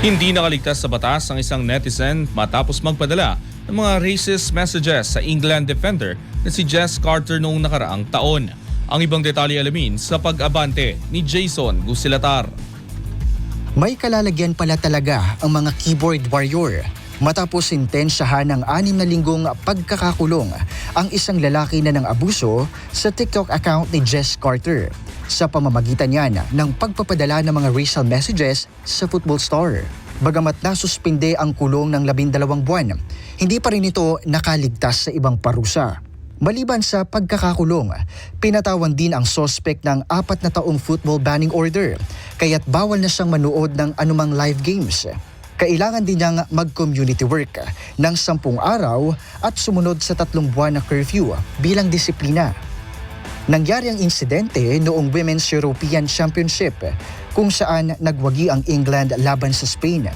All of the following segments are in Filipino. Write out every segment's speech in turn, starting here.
Hindi nakaligtas sa batas ang isang netizen matapos magpadala ng mga racist messages sa England defender na si Jess Carter noong nakaraang taon. Ang ibang detalye alamin sa pag-abante ni Jason Gusilatar. May kalalagyan pala talaga ang mga keyboard warrior. Matapos intensyahan ng 6 na linggong pagkakakulong ang isang lalaki na ng abuso sa TikTok account ni Jess Carter sa pamamagitan niyan ng pagpapadala ng mga racial messages sa football star. Bagamat nasuspinde ang kulong ng 12 buwan, hindi pa rin ito nakaligtas sa ibang parusa. Maliban sa pagkakakulong, pinatawan din ang suspect ng 4 na taong football banning order, kaya't bawal na siyang manood ng anumang live games. Kailangan din niyang mag-community work ng 10 araw at sumunod sa 3 buwan na curfew bilang disiplina. Nangyari ang insidente noong Women's European Championship kung saan nagwagi ang England laban sa Spain.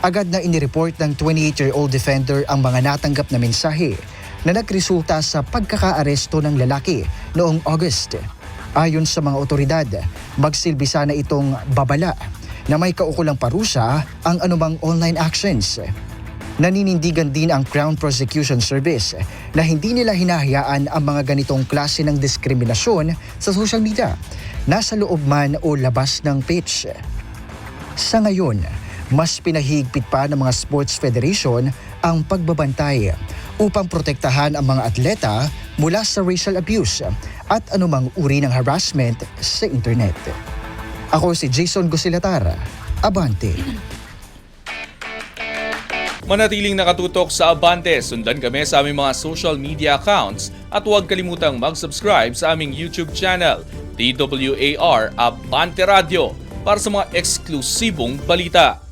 Agad na inireport ng 28-year-old defender ang mga natanggap na mensahe na nagresulta sa pagkakaaresto ng lalaki noong August. Ayon sa mga otoridad, magsilbi sana itong babala na may kaukulang parusa ang anumang online actions. Naninindigan din ang Crown Prosecution Service na hindi nila hinahayaan ang mga ganitong klase ng diskriminasyon sa social media, nasa loob man o labas ng pitch. Sa ngayon, mas pinahigpit pa ng mga sports federation ang pagbabantay upang protektahan ang mga atleta mula sa racial abuse at anumang uri ng harassment sa internet. Ako si Jason Gusilatar, Abante. Manatiling nakatutok sa Abante, sundan kami sa aming mga social media accounts at huwag kalimutang mag-subscribe sa aming YouTube channel, DWAR Abante Radio, para sa mga eksklusibong balita.